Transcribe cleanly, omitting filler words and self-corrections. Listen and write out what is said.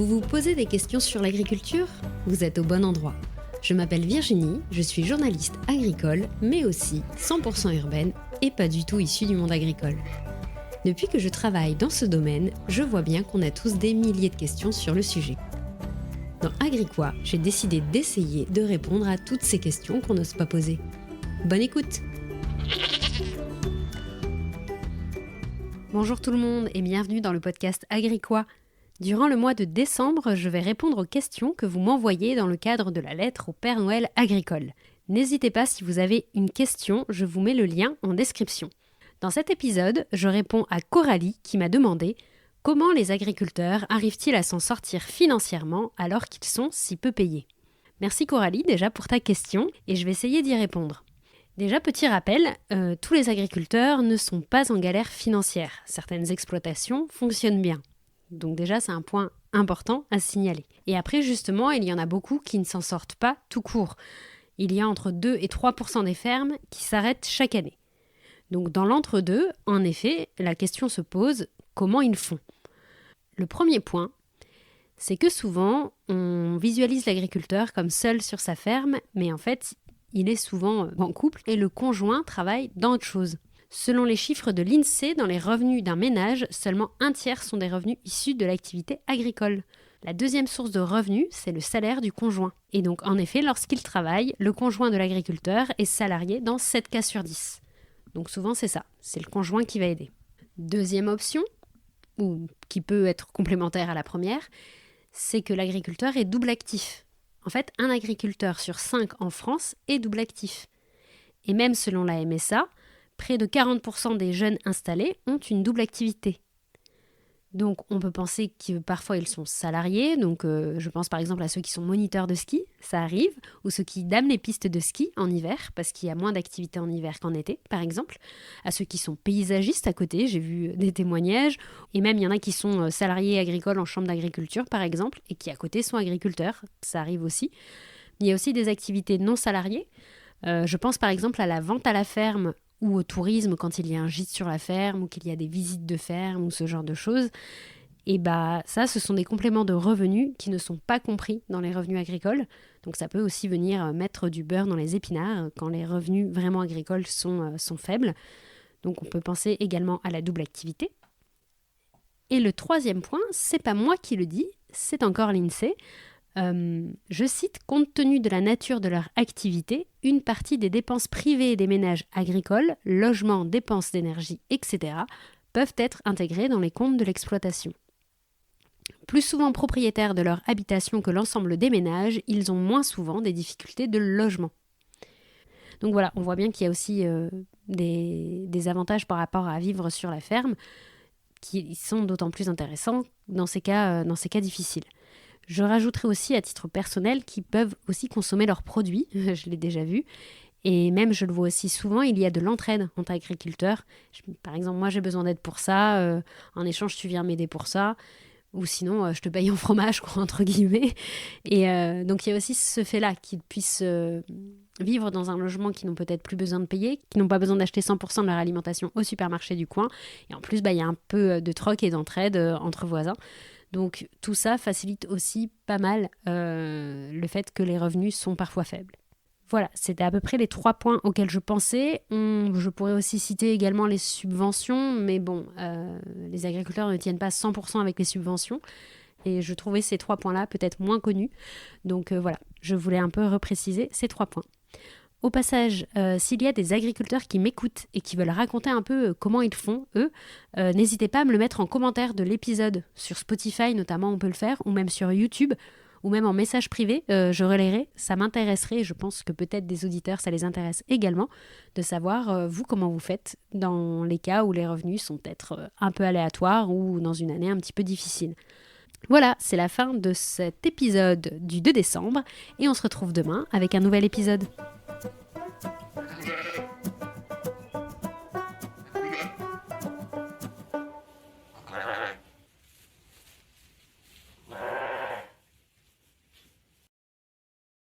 Vous vous posez des questions sur l'agriculture ? Vous êtes au bon endroit. Je m'appelle Virginie, je suis journaliste agricole, mais aussi 100% urbaine et pas du tout issue du monde agricole. Depuis que je travaille dans ce domaine, je vois bien qu'on a tous des milliers de questions sur le sujet. Dans Agriquois, j'ai décidé d'essayer de répondre à toutes ces questions qu'on n'ose pas poser. Bonne écoute! Bonjour tout le monde et bienvenue dans le podcast Agriquois. Durant le mois de décembre, je vais répondre aux questions que vous m'envoyez dans le cadre de la lettre au Père Noël agricole. N'hésitez pas si vous avez une question, je vous mets le lien en description. Dans cet épisode, je réponds à Coralie qui m'a demandé comment les agriculteurs arrivent-ils à s'en sortir financièrement alors qu'ils sont si peu payés. Merci Coralie déjà pour ta question et je vais essayer d'y répondre. Déjà, petit rappel, tous les agriculteurs ne sont pas en galère financière. Certaines exploitations fonctionnent bien. Donc déjà, c'est un point important à signaler. Et après, justement, il y en a beaucoup qui ne s'en sortent pas tout court. Il y a entre 2 et 3% des fermes qui s'arrêtent chaque année. Donc dans l'entre-deux, en effet, la question se pose, comment ils font ? Le premier point, c'est que souvent, on visualise l'agriculteur comme seul sur sa ferme, mais en fait, il est souvent en couple et le conjoint travaille dans autre chose. Selon les chiffres de l'INSEE, dans les revenus d'un ménage, seulement un tiers sont des revenus issus de l'activité agricole. La deuxième source de revenus, c'est le salaire du conjoint. Et donc, en effet, lorsqu'il travaille, le conjoint de l'agriculteur est salarié dans 7 cas sur 10. Donc souvent, c'est ça, c'est le conjoint qui va aider. Deuxième option, ou qui peut être complémentaire à la première, c'est que l'agriculteur est double actif. En fait, un agriculteur sur 5 en France est double actif. Et même selon la MSA, près de 40% des jeunes installés ont une double activité. Donc on peut penser que parfois ils sont salariés, donc je pense par exemple à ceux qui sont moniteurs de ski, ça arrive, ou ceux qui dament les pistes de ski en hiver, parce qu'il y a moins d'activités en hiver qu'en été, par exemple, à ceux qui sont paysagistes à côté, j'ai vu des témoignages, et même il y en a qui sont salariés agricoles en chambre d'agriculture par exemple, et qui à côté sont agriculteurs, ça arrive aussi. Il y a aussi des activités non salariées, je pense par exemple à la vente à la ferme, ou au tourisme quand il y a un gîte sur la ferme ou qu'il y a des visites de ferme ou ce genre de choses. Et ça, ce sont des compléments de revenus qui ne sont pas compris dans les revenus agricoles. Donc ça peut aussi venir mettre du beurre dans les épinards quand les revenus vraiment agricoles sont faibles. Donc on peut penser également à la double activité. Et le troisième point, c'est pas moi qui le dis, c'est encore l'INSEE. Je cite, compte tenu de la nature de leur activité, une partie des dépenses privées des ménages agricoles, logements, dépenses d'énergie, etc., peuvent être intégrées dans les comptes de l'exploitation. Plus souvent propriétaires de leur habitation que l'ensemble des ménages, ils ont moins souvent des difficultés de logement. Donc voilà, on voit bien qu'il y a aussi des avantages par rapport à vivre sur la ferme qui sont d'autant plus intéressants dans ces cas difficiles. Je rajouterai aussi à titre personnel qu'ils peuvent aussi consommer leurs produits, je l'ai déjà vu, et même je le vois aussi souvent, il y a de l'entraide entre agriculteurs. Par exemple, moi j'ai besoin d'aide pour ça, en échange tu viens m'aider pour ça, ou sinon je te paye en fromage, quoi, entre guillemets. Et donc il y a aussi ce fait-là, qu'ils puissent vivre dans un logement qu'ils n'ont peut-être plus besoin de payer, qui n'ont pas besoin d'acheter 100% de leur alimentation au supermarché du coin, et en plus il y a un peu de troc et d'entraide entre voisins. Donc tout ça facilite aussi pas mal le fait que les revenus sont parfois faibles. Voilà, c'était à peu près les 3 points auxquels je pensais. Je pourrais aussi citer également les subventions, mais bon, les agriculteurs ne tiennent pas 100% avec les subventions. Et je trouvais ces 3 points-là peut-être moins connus. Donc voilà, je voulais un peu repréciser ces 3 points. Au passage, s'il y a des agriculteurs qui m'écoutent et qui veulent raconter un peu comment ils font, eux, n'hésitez pas à me le mettre en commentaire de l'épisode. Sur Spotify notamment, on peut le faire, ou même sur YouTube, ou même en message privé, je relayerai. Ça m'intéresserait, et je pense que peut-être des auditeurs, ça les intéresse également, de savoir, vous, comment vous faites dans les cas où les revenus sont peut-être un peu aléatoires ou dans une année un petit peu difficile. Voilà, c'est la fin de cet épisode du 2 décembre, et on se retrouve demain avec un nouvel épisode.